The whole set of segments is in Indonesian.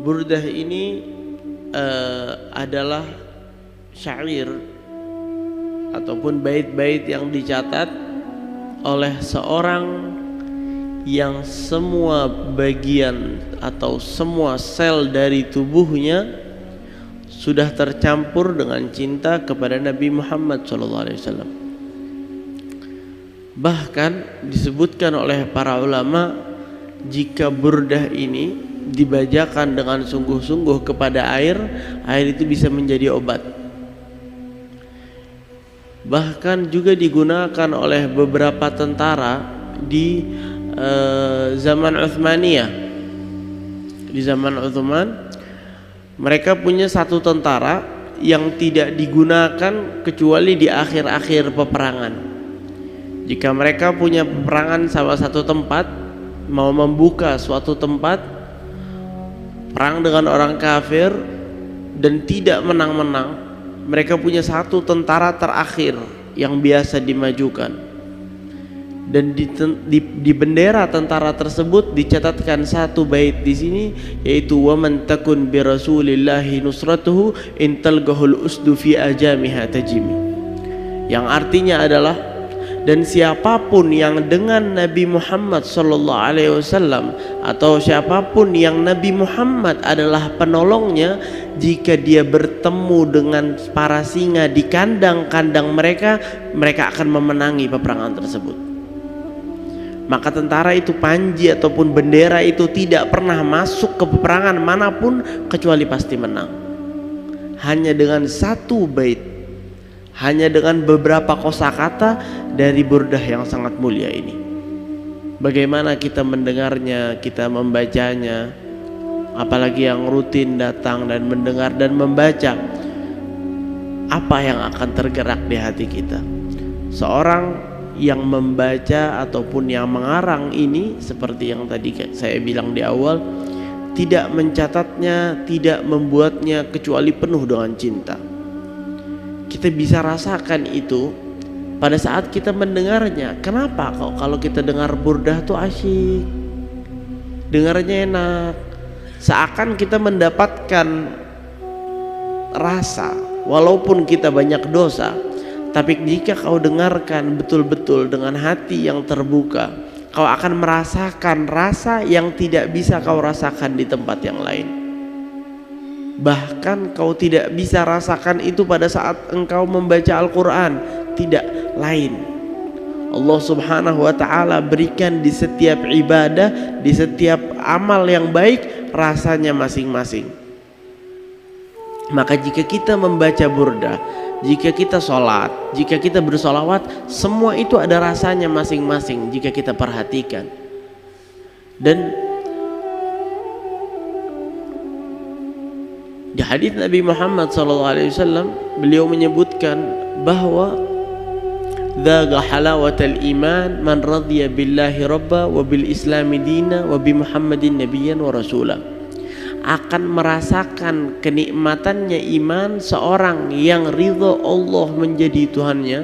Burdah ini adalah syair ataupun bait-bait yang dicatat oleh seorang yang semua bagian atau semua sel dari tubuhnya sudah tercampur dengan cinta kepada Nabi Muhammad SAW. Bahkan disebutkan oleh para ulama, jika burdah ini dibacakan dengan sungguh-sungguh kepada air itu bisa menjadi obat. Bahkan juga digunakan oleh beberapa tentara di zaman Utsmaniyah. Di zaman Utsman, mereka punya satu tentara yang tidak digunakan kecuali di akhir-akhir peperangan. Jika mereka punya peperangan sama satu tempat, mau membuka suatu tempat, perang dengan orang kafir dan tidak menang-menang, mereka punya satu tentara terakhir yang biasa dimajukan. Dan di bendera tentara tersebut dicatatkan satu bait di sini, yaitu wa man takun bi rasulillahi nusratuhu in talgahul usdu fi ajamiha tajimi, yang artinya adalah, dan siapapun yang dengan Nabi Muhammad sallallahu alaihi wasallam atau siapapun yang Nabi Muhammad adalah penolongnya, jika dia bertemu dengan para singa di kandang-kandang mereka, mereka akan memenangi peperangan tersebut. Maka tentara itu, panji ataupun bendera itu tidak pernah masuk ke peperangan manapun kecuali pasti menang. Hanya dengan satu bait, hanya dengan beberapa kosakata dari burdah yang sangat mulia ini. Bagaimana kita mendengarnya, kita membacanya, apalagi yang rutin datang dan mendengar dan membaca, apa yang akan tergerak di hati kita? Seorang yang membaca ataupun yang mengarang ini, seperti yang tadi saya bilang di awal, tidak mencatatnya, tidak membuatnya kecuali penuh dengan cinta. Kita bisa rasakan itu pada saat kita mendengarnya. Kenapa kok kalau kita dengar burdah tuh asyik, dengarnya enak, seakan kita mendapatkan rasa walaupun kita banyak dosa. Tapi jika kau dengarkan betul-betul dengan hati yang terbuka, kau akan merasakan rasa yang tidak bisa kau rasakan di tempat yang lain. Bahkan kau tidak bisa rasakan itu pada saat engkau membaca Al-Quran. Tidak lain. Allah subhanahu wa ta'ala berikan di setiap ibadah, di setiap amal yang baik, rasanya masing-masing. Maka jika kita membaca burdah, jika kita sholat, jika kita bersolawat, semua itu ada rasanya masing-masing jika kita perhatikan. Dan di hadis Nabi Muhammad SAW, beliau menyebutkan bahwa dzaqa halawatal iman man radhiya billahi rabba wa bil islami dina wa bi Muhammadin nabiyyan wa rasulah. Akan merasakan kenikmatannya iman seorang yang ridho Allah menjadi Tuhannya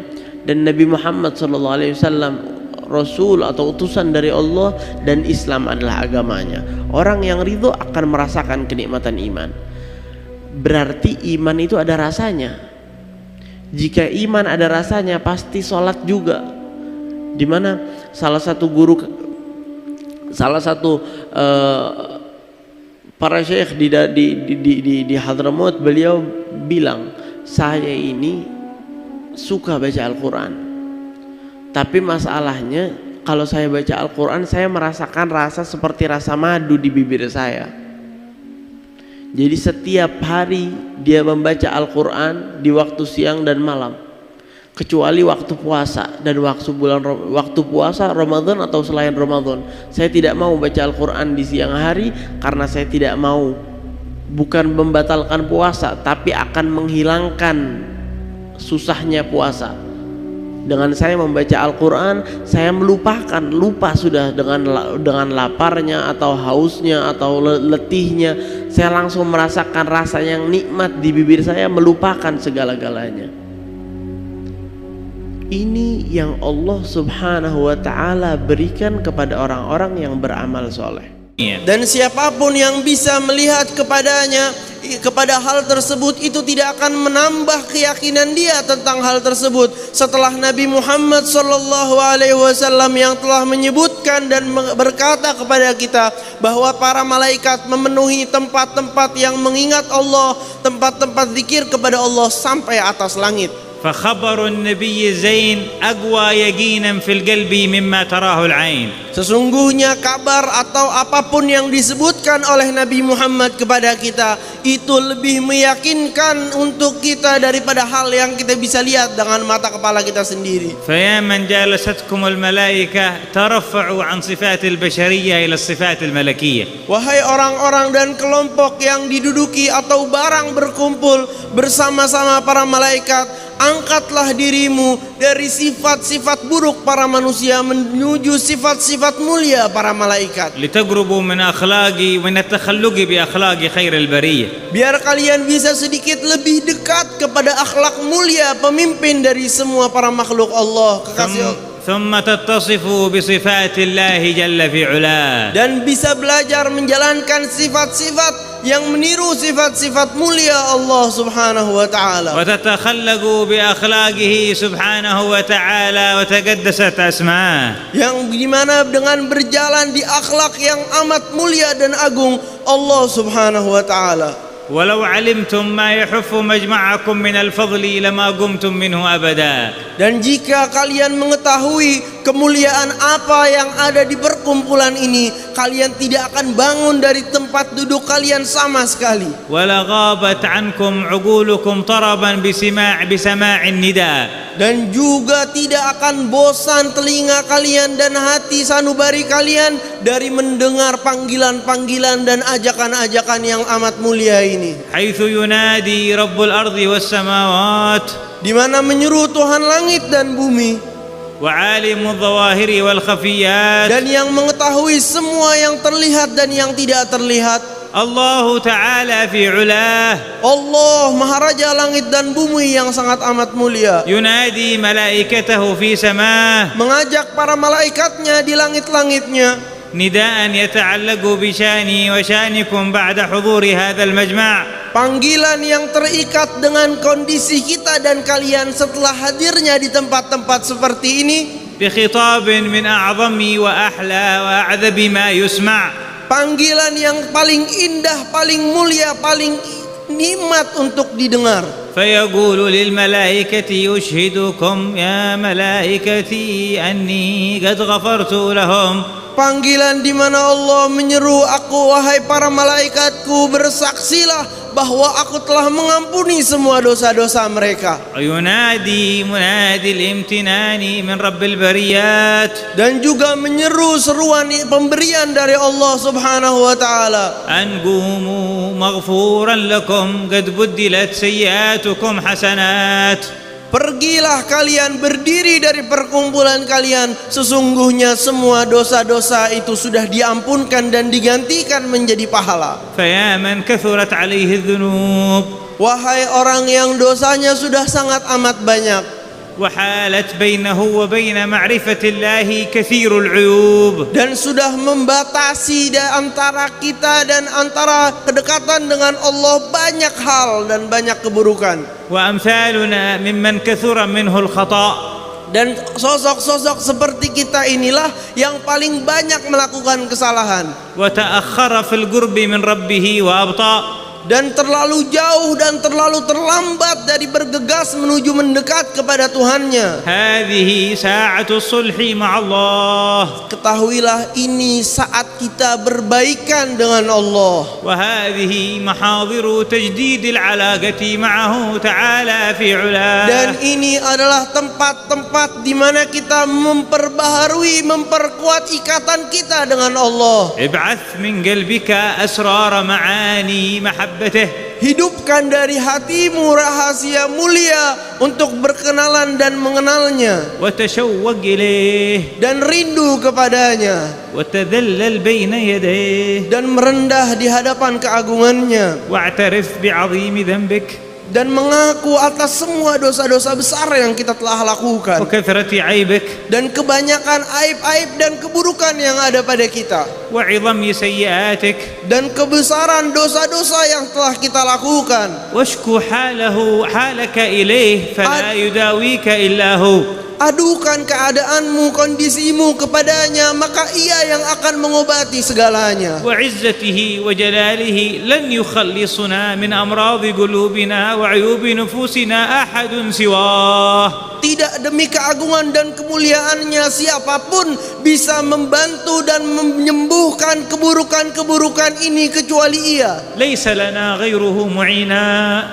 dan Nabi Muhammad SAW Rasul atau utusan dari Allah, dan Islam adalah agamanya. Orang yang ridho akan merasakan kenikmatan iman. Berarti iman itu ada rasanya. Jika iman ada rasanya, pasti sholat juga. Dimana salah satu para syekh di Hadramaut, beliau bilang, saya ini suka baca Al-Quran, tapi masalahnya kalau saya baca Al-Quran, saya merasakan rasa seperti rasa madu di bibir saya. Jadi setiap hari dia membaca Al-Quran di waktu siang dan malam, kecuali waktu puasa dan waktu puasa Ramadan atau selain Ramadan. Saya tidak mau baca Al-Quran di siang hari karena saya tidak mau, bukan membatalkan puasa, tapi akan menghilangkan susahnya puasa. Dengan saya membaca Al-Quran, saya lupa sudah dengan laparnya atau hausnya atau letihnya. Saya langsung merasakan rasa yang nikmat di bibir saya, melupakan segala-galanya. Ini yang Allah subhanahu wa ta'ala berikan kepada orang-orang yang beramal soleh. Dan siapapun yang bisa melihat kepada hal tersebut itu tidak akan menambah keyakinan dia tentang hal tersebut setelah Nabi Muhammad sallallahu alaihi wasallam yang telah menyebutkan dan berkata kepada kita bahwa para malaikat memenuhi tempat-tempat yang mengingat Allah, tempat-tempat zikir kepada Allah sampai atas langit. فخبر النبي زين أقوى يقينا في القلب مما تراه العين. Sesungguhnya kabar atau apapun yang disebutkan oleh Nabi Muhammad kepada kita itu lebih meyakinkan untuk kita daripada hal yang kita bisa lihat dengan mata kepala kita sendiri. فيا من جالستكم الملائكة ترفعوا عن صفات البشرية إلى الصفات الملكية. Wahai orang-orang dan kelompok yang diduduki atau barang berkumpul bersama-sama para malaikat, angkatlah dirimu dari sifat-sifat buruk para manusia menuju sifat-sifat mulia para malaikat. لتقربوا من أخلاقي ومن التخلق بأخلاق خير البرية. Biar kalian bisa sedikit lebih dekat kepada akhlak mulia pemimpin dari semua para makhluk Allah, kekasih ثم تتصفوا بصفات الله جل في علاه. Dan bisa belajar menjalankan sifat-sifat yang meniru sifat-sifat mulia Allah Subhanahu wa taala. وتتخلقوا بأخلاقه سبحانه وتعالى وتقدست أسماءه. Yang dimana dengan berjalan di akhlak yang amat mulia dan agung Allah Subhanahu wa taala. ولو علمتم ما يحف مجمعكم من الفضل لما قمتم منه أبدا. Dan jika kalian mengetahui kemuliaan apa yang ada di perkumpulan ini, kalian tidak akan bangun dari tempat duduk kalian sama sekali. ولغابت عنكم عقولكم طربا بسماع النداء. Dan juga tidak akan bosan telinga kalian dan hati sanubari kalian dari mendengar panggilan-panggilan dan ajakan-ajakan yang amat mulia ini. حيث ينادي رب الأرض والسماوات. Di mana menyeru Tuhan langit dan bumi. وعالم الظواهر والخفيات. Dan yang mengetahui semua yang terlihat dan yang tidak terlihat. الله تعالى في علاه. Allah Maharaja langit dan bumi yang sangat amat mulia. ينادي ملائكته في سماه. Mengajak para malaikatnya di langit-langitnya. نداء يتعلق بشاني وشانكم بعد حضور هذا المجمع. Panggilan yang terikat dengan kondisi kita dan kalian setelah hadirnya di tempat-tempat seperti ini. بخطاب من أعظم وأحلى وأعذب ما يسمع. Panggilan yang paling indah, paling mulia, paling nikmat untuk didengar. فيقول للملائكة يشهدكم يا ملائكتي أني قد غفرت لهم. Panggilan di mana Allah menyeru aku, wahai para malaikatku, bersaksilah bahwa aku telah mengampuni semua dosa-dosa mereka. وينادي منادي الامتنان من رب البريات. Dan juga menyeru seruan pemberian dari Allah Subhanahu wa taala. أن قوموا مغفورا لكم قد بدلت سيئاتكم حسنات. Pergilah kalian, berdiri dari perkumpulan kalian, sesungguhnya semua dosa-dosa itu sudah diampunkan dan digantikan menjadi pahala. فيا من كثرت عليه الذنوب. Wahai orang yang dosanya sudah sangat amat banyak, وحالت بينه وبين معرفة الله كثير العيوب. dan sudah membatasi di antara kita dan antara kedekatan dengan Allah banyak hal dan banyak keburukan. وأمثالنا ممن كثر منه الخطأ. Dan sosok-sosok seperti kita inilah yang paling banyak melakukan kesalahan وتأخر في القرب من ربه وأبطأ. dan terlalu jauh dan terlalu terlambat dari bergegas menuju mendekat kepada Tuhannya. هذه ساعة الصلح مع الله. Ketahuilah ini saat kita berbaikan dengan Allah. وهذه محاضر تجديد العلاقة معه تعالى في علاه. Dan ini adalah tempat-tempat di mana kita memperbaharui, memperkuat ikatan kita dengan Allah. ابعث من قلبك أسرار معاني محبته. Hidupkan dari hatimu rahasia mulia untuk berkenalan dan mengenalnya, وتشوق إليه. dan rindu kepadanya, وتذلل بين يديه. dan merendah di hadapan keagungannya, واعترف بعظيم ذنبك. dan mengaku atas semua dosa-dosa besar yang kita telah lakukan وكثرة عيبك dan kebanyakan aib-aib dan keburukan yang ada pada kita وعظم سيئاتك dan kebesaran dosa-dosa yang telah kita lakukan. واشكو حالك إليه فلا يداويك إلا هو. Adukan keadaanmu, kondisimu kepadanya, maka ia yang akan mengobati segalanya. وعزته وجلاله لن يخلصنا من أمراض قلوبنا وعيوب نفوسنا أحد سواه. Tidak demi keagungan dan kemuliaannya siapapun bisa membantu dan menyembuhkan keburukan-keburukan ini kecuali Ia. ليس لنا غيره معينا.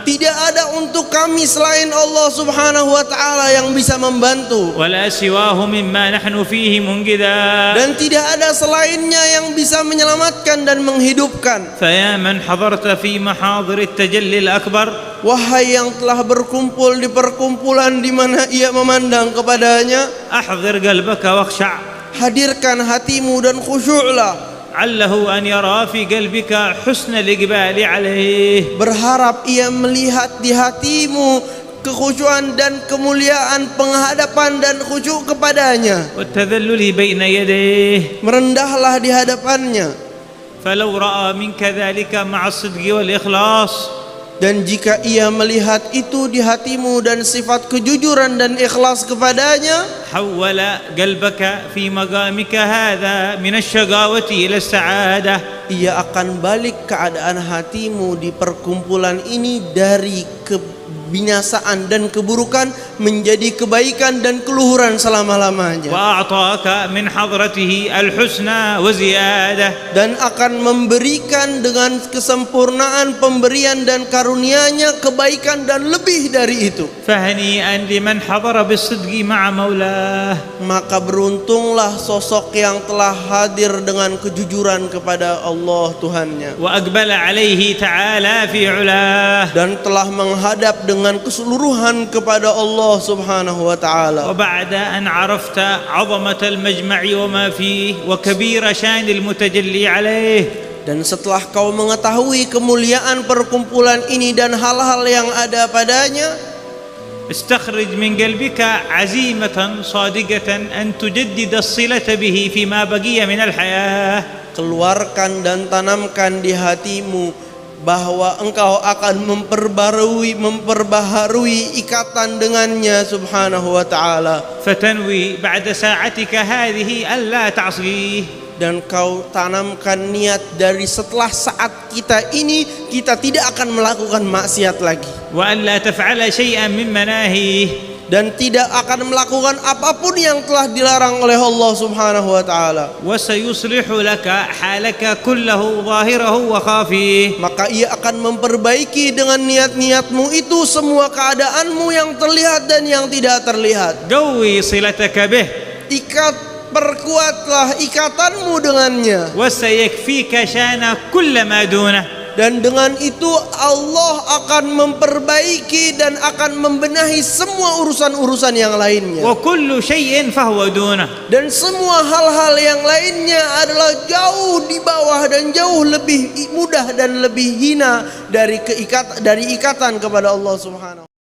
Tidak ada untuk kami selain Allah Subhanahu wa taala yang bisa membantu. ولا سواه مما نحن فيه منقذا. Dan tidak ada selainnya yang bisa menyelamatkan dan menghidupkan. فيا من حضرت في محاضر التجلي الأكبر, Wahai yang telah berkumpul di perkumpulan di mana ia memandang kepadanya, أحضر قلبك واخشع. hadirkan hatimu dan khusyuklah. عله أن يرى في قلبك حسن الإقبال عليه. Berharap ia melihat di hatimu kekhusyuan dan kemuliaan penghadapan dan khusyuk kepadanya. والتذلل بين يديه. Merendahlah di hadapannya. فلو رأى منك ذلك مع الصدق والإخلاص, Dan jika ia melihat itu di hatimu dan sifat kejujuran dan ikhlas kepadanya, حول قلبك في مقامك هذا من الشقاوة إلى السعادة. ia akan balik keadaan hatimu di perkumpulan ini dari kebinasaan dan keburukan menjadi kebaikan dan keluhuran selama-lamanya. وأعطاك من حضرته الحسنى وزيادة. Dan akan memberikan dengan kesempurnaan pemberian dan karunia-Nya kebaikan dan lebih dari itu. فهنيئا لمن حضر بالصدق مع مولاه. Maka beruntunglah sosok yang telah hadir dengan kejujuran kepada Allah Tuhannya وأقبل عليه تعالى في علاه. dan telah menghadap dengan keseluruhan kepada Allah Subhanahu wa taala. وبعد أن عرفت عظمة المجمع وما فيه وكبير شان المتجلي عليه, Dan setelah kau mengetahui kemuliaan perkumpulan ini dan hal-hal yang ada padanya, استخرج من قلبك عزيمة صادقة أن تجدد الصلة به فيما بقي من الحياة. keluarkan dan tanamkan di hatimu bahwa engkau akan memperbaharui ikatan dengannya Subhanahu wa ta'ala. فتنوي بعد ساعتك هذه ألا تعصيه. Dan kau tanamkan niat dari setelah saat kita ini kita tidak akan melakukan maksiat lagi وألا تفعل شيئا من مناهيه. dan tidak akan melakukan apapun yang telah dilarang oleh Allah Subhanahu wa taala. وسيصلح لك حالك كله ظاهره وخافيه. Maka ia akan memperbaiki dengan niat-niatmu itu semua keadaanmu yang terlihat dan yang tidak terlihat. قوي صلتك به. Perkuatlah ikatanmu dengannya. وسيكفيك شان كل ما دونه. Dan dengan itu Allah akan memperbaiki dan akan membenahi semua urusan-urusan yang lainnya. وكل شيء فهو دونه. Dan semua hal-hal yang lainnya adalah jauh di bawah dan jauh lebih mudah dan lebih hina dari ikatan kepada Allah Subhanahu